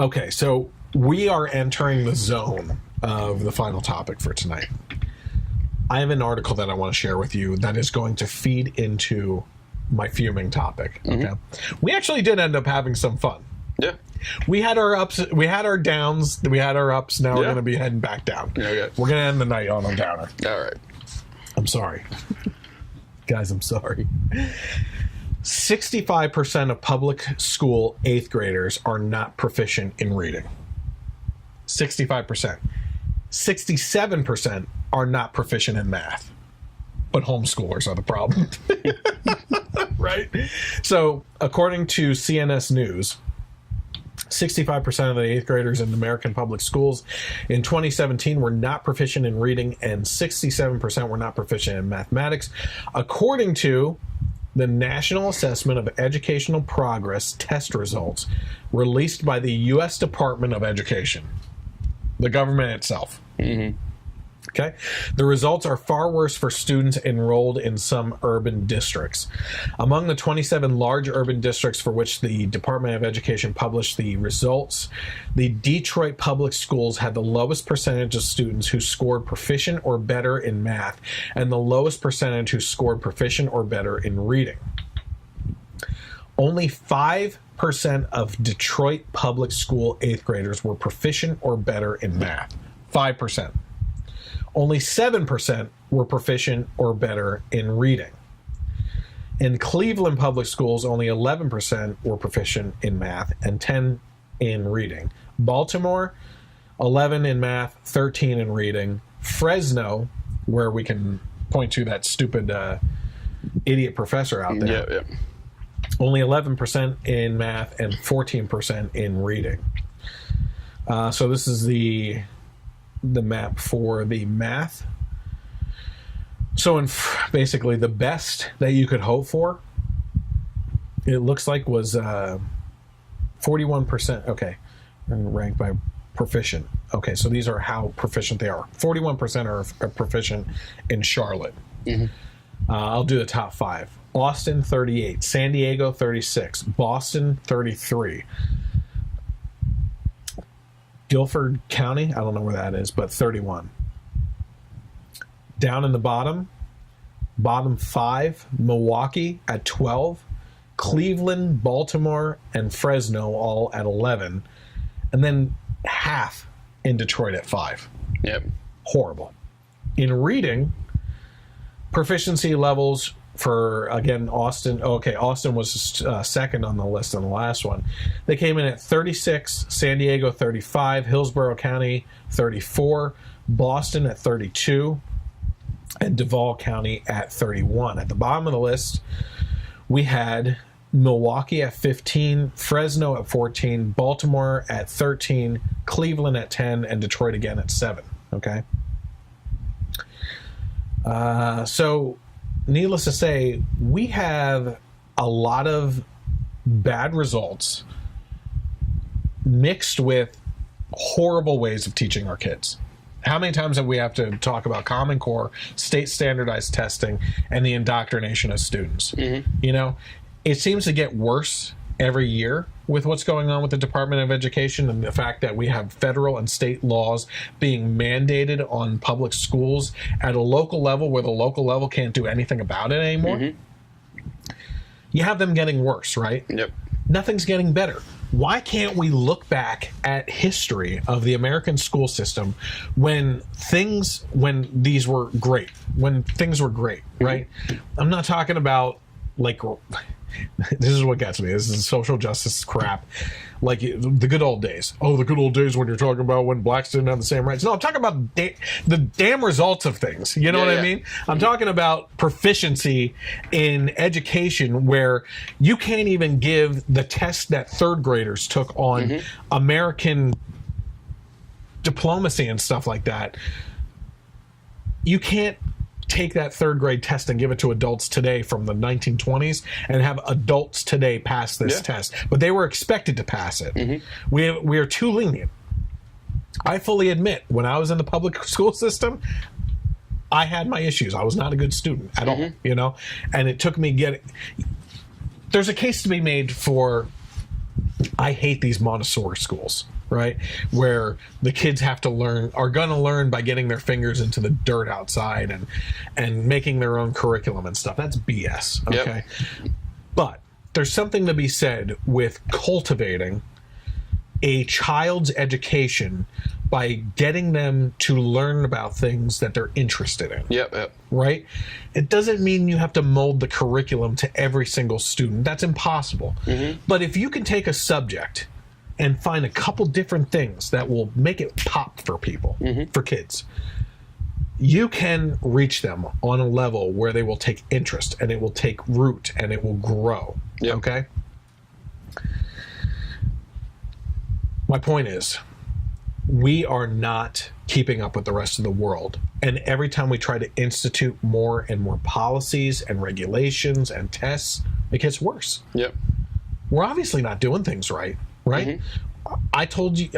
Okay, so we are entering the zone of the final topic for tonight. I have an article that I want to share with you that is going to feed into my fuming topic. Okay, we actually did end up having some fun. Yeah. We had our ups, we had our downs, we had our ups. Now we're going to be heading back down. Okay. We're going to end the night on a downer. All right. I'm sorry. Guys, I'm sorry. 65% of public school 8th graders are not proficient in reading. 65%. 67% are not proficient in math. But homeschoolers are the problem. Right? So, according to CNS News, 65% of the 8th graders in American public schools in 2017 were not proficient in reading, and 67% were not proficient in mathematics. According to the National Assessment of Educational Progress test results released by the U.S. Department of Education, the government itself. Okay. The results are far worse for students enrolled in some urban districts. Among the 27 large urban districts for which the Department of Education published the results, the Detroit public schools had the lowest percentage of students who scored proficient or better in math, and the lowest percentage who scored proficient or better in reading. Only 5% of Detroit public school 8th graders were proficient or better in math. 5%. Only 7% were proficient or better in reading. In Cleveland public schools, only 11% were proficient in math and 10 in reading. Baltimore, 11 in math, 13 in reading. Fresno, where we can point to that stupid idiot professor out there, Yeah. only 11% in math and 14% in reading. So this is the map for the math. So in basically the best that you could hope for, it looks like was 41%. Okay, ranked by proficient. Okay, so these are how proficient they are. 41% are proficient in Charlotte. I'll do the top 5. Austin, 38. San Diego, 36. Boston, 33. Guilford County, I don't know where that is, but 31. Down in the bottom 5, Milwaukee at 12, Cleveland, Baltimore, and Fresno all at 11, and then half in Detroit at 5. Yep. Horrible. In reading, proficiency levels for, again, Austin. Okay, Austin was second on the list on the last one. They came in at 36, San Diego 35, Hillsborough County 34, Boston at 32, and Duval County at 31. At the bottom of the list, we had Milwaukee at 15, Fresno at 14, Baltimore at 13, Cleveland at 10, and Detroit again at 7. Okay? So, needless to say, we have a lot of bad results mixed with horrible ways of teaching our kids. How many times have we have to talk about Common Core, state standardized testing, and the indoctrination of students? You know, it seems to get worse every year with what's going on with the Department of Education and the fact that we have federal and state laws being mandated on public schools at a local level where the local level can't do anything about it anymore. You have them getting worse, right? Yep. Nothing's getting better. Why can't we look back at history of the American school system when things were great, right? I'm not talking about like, this is what gets me. This is social justice crap. Like the good old days. Oh, the good old days when you're talking about when blacks didn't have the same rights. No, I'm talking about the damn results of things. You know what I mean? I'm talking about proficiency in education where you can't even give the test that 3rd graders took on American diplomacy and stuff like that. You can't take that 3rd grade test and give it to adults today from the 1920s and have adults today pass this test. But they were expected to pass it. We are too lenient. I fully admit, when I was in the public school system, I had my issues. I was not a good student at all, you know? And it took me there's a case to be made for I hate these Montessori schools, right? Where the kids are going to learn by getting their fingers into the dirt outside and making their own curriculum and stuff. That's BS, okay? Yep. But there's something to be said with cultivating a child's education by getting them to learn about things that they're interested in. Yep. Right? It doesn't mean you have to mold the curriculum to every single student. That's impossible. Mm-hmm. But if you can take a subject and find a couple different things that will make it pop for people, for kids, you can reach them on a level where they will take interest and it will take root and it will grow. Yep. Okay? My point is, we are not keeping up with the rest of the world. And every time we try to institute more and more policies and regulations and tests, it gets worse. Yep. We're obviously not doing things right? Mm-hmm. I told you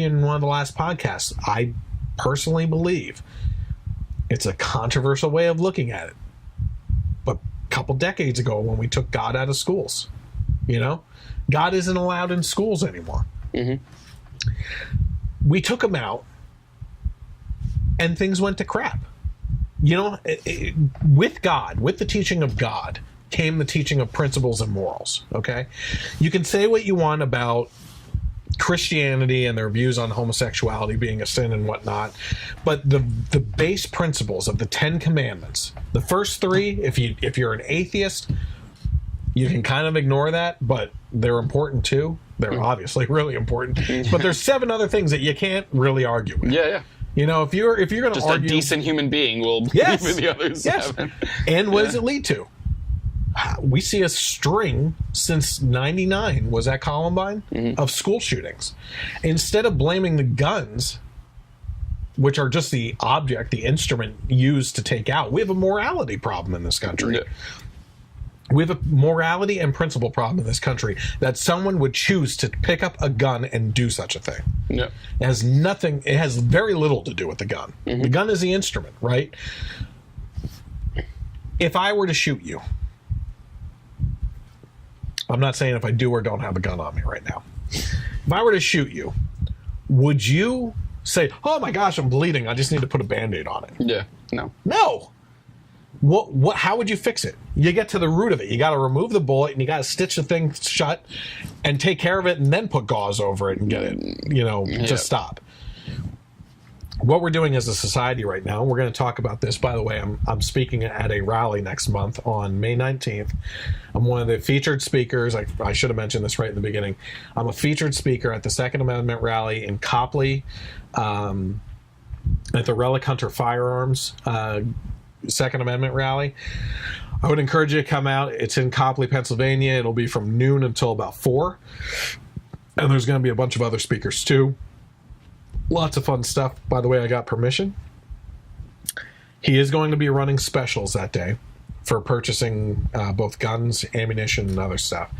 in one of the last podcasts, I personally believe it's a controversial way of looking at it. But a couple decades ago, when we took God out of schools, God isn't allowed in schools anymore. Mm-hmm. We took him out and things went to crap. With God, with the teaching of God, came the teaching of principles and morals, okay? You can say what you want about Christianity and their views on homosexuality being a sin and whatnot, but the base principles of the 10 Commandments, the first 3, if you're an atheist, you can kind of ignore that, but they're important too. They're obviously really important, but there's 7 other things that you can't really argue with. Yeah. If you're going to just argue, a decent human being will believe in the other 7. And what does it lead to? We see a string since '99 was at Columbine of school shootings. Instead of blaming the guns, which are just the object, the instrument used to take out, we have a morality problem in this country. Yeah. We have a morality and principle problem in this country that someone would choose to pick up a gun and do such a thing. Yeah. It has very little to do with the gun. Mm-hmm. The gun is the instrument, right? If I were to shoot you, I'm not saying if I do or don't have a gun on me right now. If I were to shoot you, would you say, oh my gosh, I'm bleeding, I just need to put a Band-Aid on it? Yeah, no. No! How would you fix it? You get to the root of it. You got to remove the bullet and you got to stitch the thing shut and take care of it and then put gauze over it and get it, to stop. What we're doing as a society right now, we're going to talk about this. By the way, I'm speaking at a rally next month on May 19th. I'm one of the featured speakers. I should have mentioned this right in the beginning. I'm a featured speaker at the Second Amendment rally in Copley, at the Relic Hunter Firearms Second Amendment rally. I would encourage you to come out. It's in Copley, Pennsylvania. It'll be from noon until about 4. And there's going to be a bunch of other speakers too. Lots of fun stuff. By the way, I got permission. He is going to be running specials that day for purchasing both guns, ammunition, and other stuff.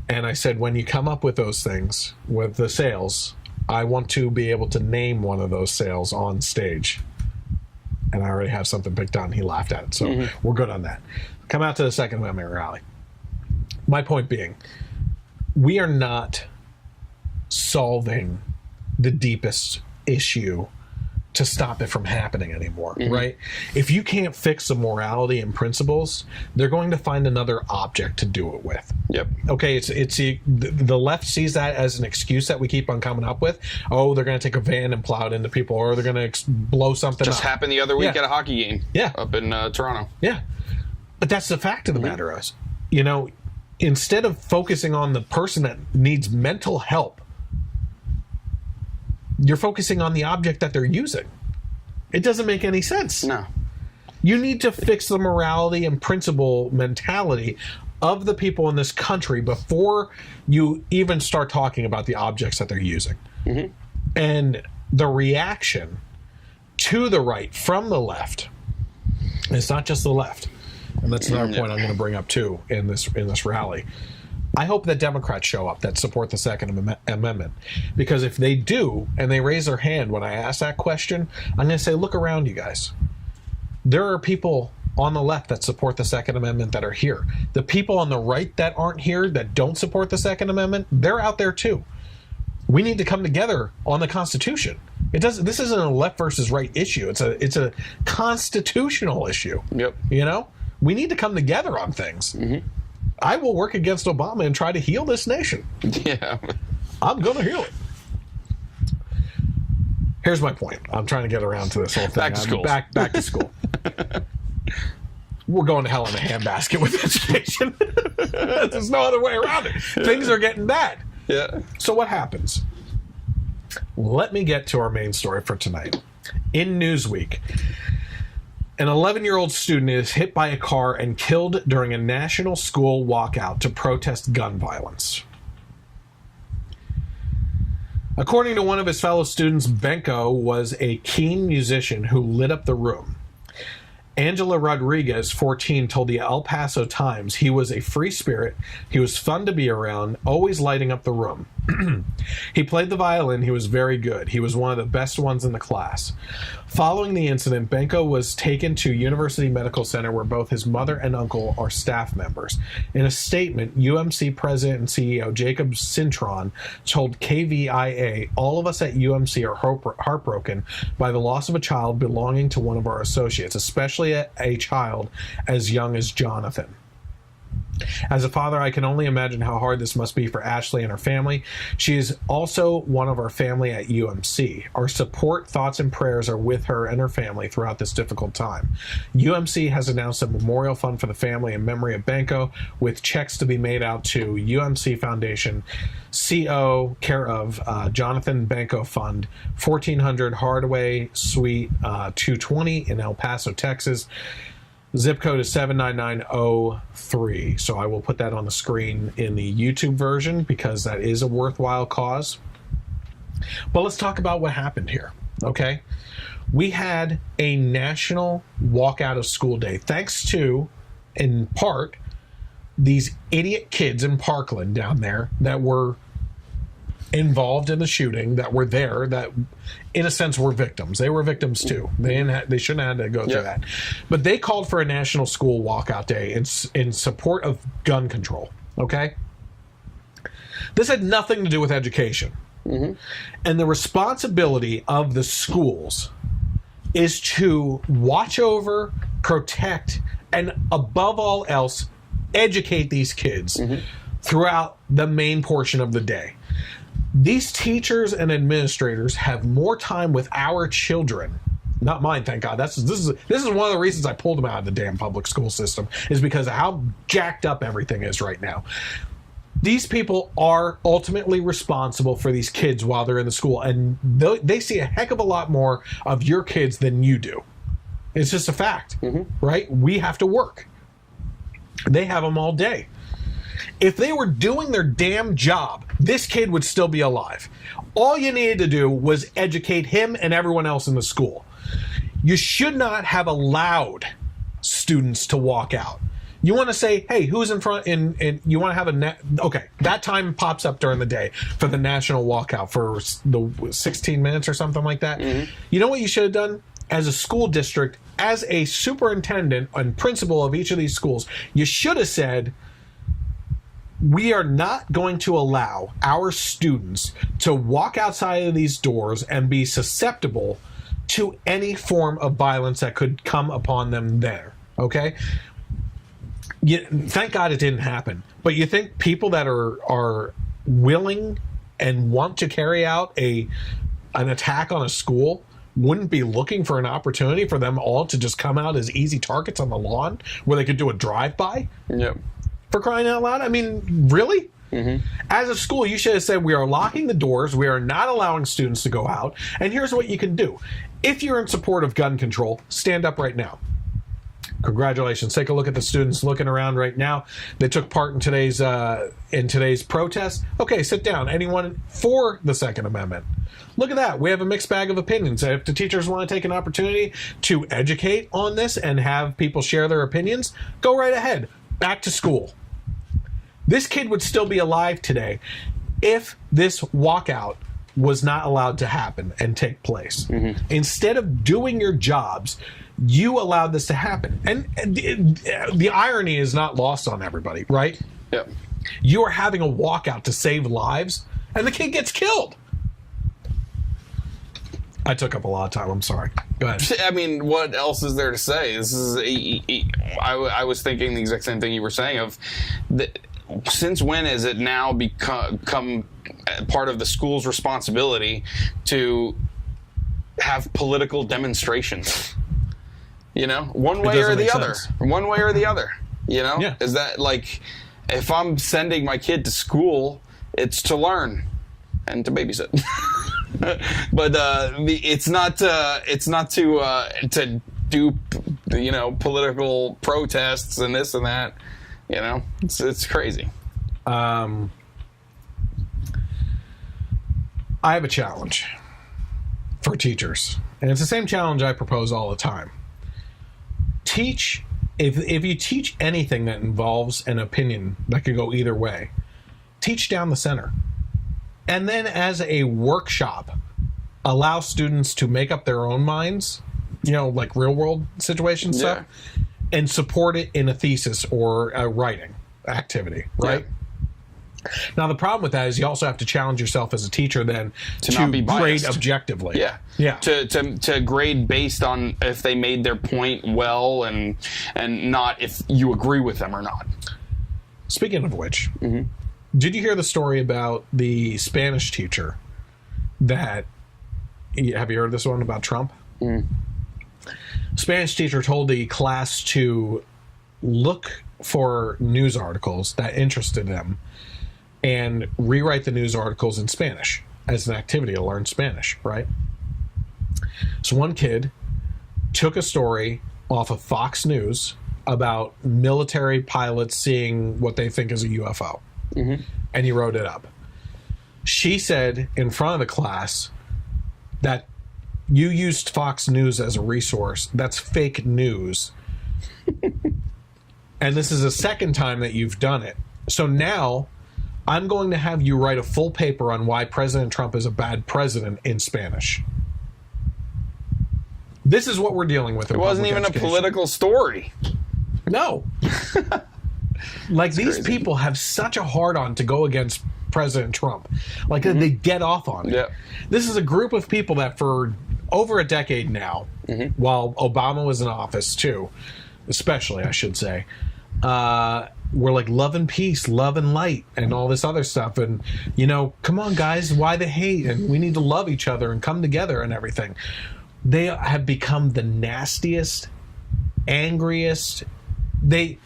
And I said, when you come up with those things, with the sales, I want to be able to name one of those sales on stage. And I already have something picked out, and he laughed at it. So we're good on that. Come out to the Second Amendment rally. My point being, we are not solving the deepest issue to stop it from happening anymore, right? If you can't fix the morality and principles, they're going to find another object to do it with. Yep. Okay, the left sees that as an excuse that we keep on coming up with. Oh, they're going to take a van and plow it into people, or they're going to blow something Just up. happened the other week at a hockey game up in Toronto. Yeah. But that's the fact of the matter is, instead of focusing on the person that needs mental help, you're focusing on the object that they're using. It doesn't make any sense. No. You need to fix the morality and principle mentality of the people in this country before you even start talking about the objects that they're using. Mm-hmm. And the reaction to the right from the left, it's not just the left, and that's another point I'm going to bring up too in this rally. I hope that Democrats show up that support the Second Amendment, because if they do and they raise their hand when I ask that question, I'm going to say, look around, you guys. There are people on the left that support the Second Amendment that are here. The people on the right that aren't here, that don't support the Second Amendment, they're out there too. We need to come together on the Constitution. This isn't a left versus right issue. It's a constitutional issue. Yep. You know? We need to come together on things. Mm-hmm. I will work against Obama and try to heal this nation. Yeah. I'm going to heal it. Here's my point. I'm trying to get around to this whole thing. Back to school. Back to school. We're going to hell in a handbasket with education. There's no other way around it. Things are getting bad. Yeah. So what happens? Let me get to our main story for tonight. In Newsweek, an 11-year-old student is hit by a car and killed during a national school walkout to protest gun violence. According to one of his fellow students, Benko was a keen musician who lit up the room. Angela Rodriguez, 14, told the El Paso Times he was a free spirit, he was fun to be around, always lighting up the room. He played the violin, he was very good. He was one of the best ones in the class. Following the incident, Benko was taken to University Medical Center where both his mother and uncle are staff members. In a statement, UMC President and CEO Jacob Cintron told KVIA, "All of us at UMC are heartbroken by the loss of a child belonging to one of our associates, especially a child as young as Jonathan. As a father, I can only imagine how hard this must be for Ashley and her family. She is also one of our family at UMC. Our support, thoughts, and prayers are with her and her family throughout this difficult time. UMC has announced a memorial fund for the family in memory of Benko, with checks to be made out to UMC Foundation, CO, care of Jonathan Benko Fund, 1400 Hardaway Suite 220 in El Paso, Texas. Zip code is 79903. So I will put that on the screen in the YouTube version because that is a worthwhile cause. But let's talk about what happened here, okay? We had a national walkout of school day thanks to, in part, these idiot kids in Parkland down there that were involved in the shooting, that were there, that in a sense were victims. They were victims too. They shouldn't have had to go through that. But they called for a national school walkout day in support of gun control. Okay? This had nothing to do with education. Mm-hmm. And the responsibility of the schools is to watch over, protect, and above all else, educate these kids throughout the main portion of the day. These teachers and administrators have more time with our children. Not mine, thank God. This is one of the reasons I pulled them out of the damn public school system, is because of how jacked up everything is right now. These people are ultimately responsible for these kids while they're in the school, and they see a heck of a lot more of your kids than you do. It's just a fact, right? We have to work. They have them all day. If they were doing their damn job, this kid would still be alive. All you needed to do was educate him and everyone else in the school. You should not have allowed students to walk out. You want to say, hey, who's in front? And you want to have okay, that time pops up during the day for the national walkout for the 16 minutes or something like that. Mm-hmm. You know what you should have done? As a school district, as a superintendent and principal of each of these schools, you should have said, we are not going to allow our students to walk outside of these doors and be susceptible to any form of violence that could come upon them there, okay? Thank God it didn't happen. But you think people that are willing and want to carry out an attack on a school wouldn't be looking for an opportunity for them all to just come out as easy targets on the lawn where they could do a drive-by? Yep. For crying out loud? I mean, really? Mm-hmm. As a school, you should have said, we are locking the doors, we are not allowing students to go out, and here's what you can do. If you're in support of gun control, stand up right now. Congratulations. Take a look at the students looking around right now. They took part in today's protest. Okay, sit down. Anyone for the Second Amendment? Look at that. We have a mixed bag of opinions. If the teachers want to take an opportunity to educate on this and have people share their opinions, go right ahead. Back to school. This kid would still be alive today if this walkout was not allowed to happen and take place. Mm-hmm. Instead of doing your jobs, You allowed this to happen. And the irony is not lost on everybody, right? Yep. You are having a walkout to save lives, and the kid gets killed. I took up a lot of time. I'm sorry. Go ahead. I mean, what else is there to say? This is I was thinking the exact same thing you were saying of since when has it now become part of the school's responsibility to have political demonstrations? You know, one way or the other. One way or the other. You know? Yeah. Is that like, if I'm sending my kid to school, it's to learn and to babysit. But it's not to do, you know, political protests and this and that. You know, it's crazy. I have a challenge for teachers, and it's the same challenge I propose all the time. Teach, if you teach anything that involves an opinion that could go either way, teach down the center. And then as a workshop, allow students to make up their own minds, you know, like real world situation stuff, and support it in a thesis or a writing activity, right? Yeah. Now, the problem with that is you also have to challenge yourself as a teacher then to not be grade biased. objectively. Yeah. Yeah. To grade based on if they made their point well and not if you agree with them or not. Speaking of which, did you hear the story about the Spanish teacher that, have you heard this one about Trump? Spanish teacher told the class to look for news articles that interested them and rewrite the news articles in Spanish as an activity to learn Spanish, right? So one kid took a story off of Fox News about military pilots seeing what they think is a UFO, and he wrote it up. She said in front of the class that you used Fox News as a resource. That's fake news. And this is the second time that you've done it. So now I'm going to have you write a full paper on why President Trump is a bad president in Spanish. This is what we're dealing with. It wasn't even a political story. No. Like, That's these crazy. people have such a hard-on to go against President Trump. Like, they get off on it. Yep. This is a group of people that for over a decade now, while Obama was in office too, especially, I should say, we're like love and peace, love and light, and all this other stuff. And, you know, come on, guys, why the hate? And we need to love each other and come together and everything. They have become the nastiest, angriest. They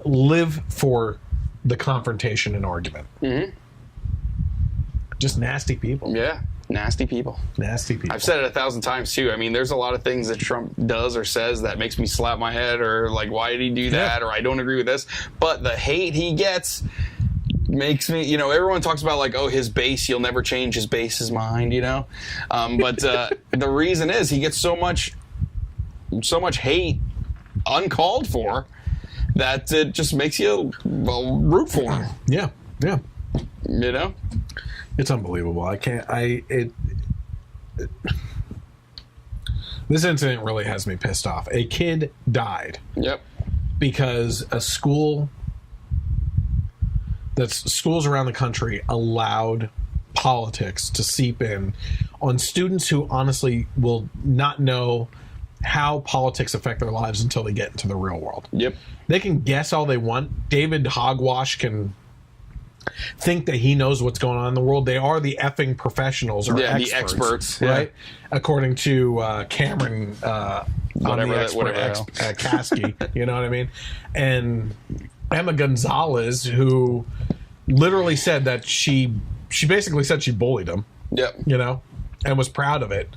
live for the confrontation and argument. Just nasty people. Yeah. Nasty people. Nasty people. I've said it 1,000 times too. I mean, there's a lot of things that Trump does or says that makes me slap my head or like, why did he do that? Or I don't agree with this. But the hate he gets makes me, you know, everyone talks about like, oh, his base, you'll never change his base's mind, you know? But the reason is he gets so much hate uncalled for that it just makes you root for him. Yeah. Yeah. You know? It's unbelievable. This incident really has me pissed off. A kid died. Yep. Because schools around the country allowed politics to seep in on students who honestly will not know how politics affect their lives until they get into the real world. Yep. They can guess all they want. David Hogwash can think that he knows what's going on in the world. They are the effing professionals or experts, the experts, right? According to Cameron, Kasky, you know what I mean? And Emma Gonzalez, who literally said that she basically said she bullied him. Yep. You know, and was proud of it.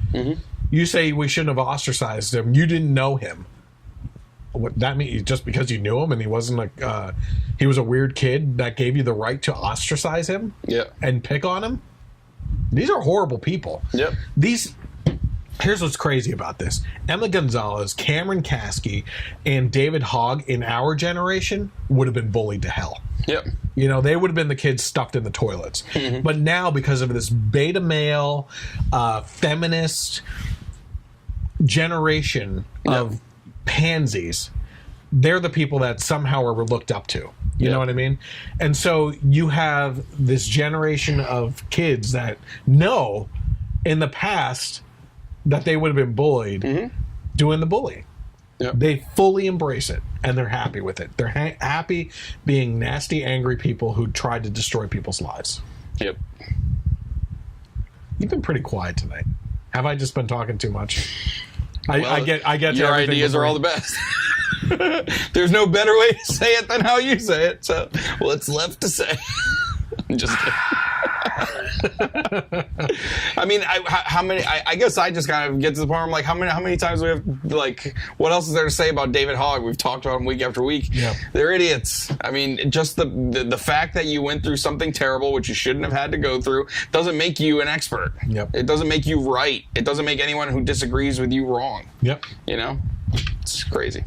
You say we shouldn't have ostracized him. You didn't know him. What that mean? Just because you knew him and he wasn't like he was a weird kid, that gave you the right to ostracize him? Yep. And pick on him? These are horrible people. Yep. Here's what's crazy about this. Emma Gonzalez, Cameron Kasky, and David Hogg in our generation would have been bullied to hell. Yep. You know, they would have been the kids stuffed in the toilets. But now, because of this beta male, feminist, generation of pansies, they're the people that somehow are looked up to. You know what I mean? And so you have this generation of kids that know in the past that they would have been bullied doing the bullying. Yep. They fully embrace it, and they're happy with it. They're happy being nasty, angry people who tried to destroy people's lives. Yep. You've been pretty quiet tonight. Have I just been talking too much? I get your ideas are all the best. There's no better way to say it than how you say it. So what's left to say? I'm just kidding. I mean, how many? I guess I just kind of get to the point where I'm like, how many times we have, like, what else is there to say about David Hogg? We've talked about him week after week. Yeah. They're idiots. I mean, just the fact that you went through something terrible, which you shouldn't have had to go through, doesn't make you an expert. Yep. It doesn't make you right. It doesn't make anyone who disagrees with you wrong. Yep. You know, it's crazy.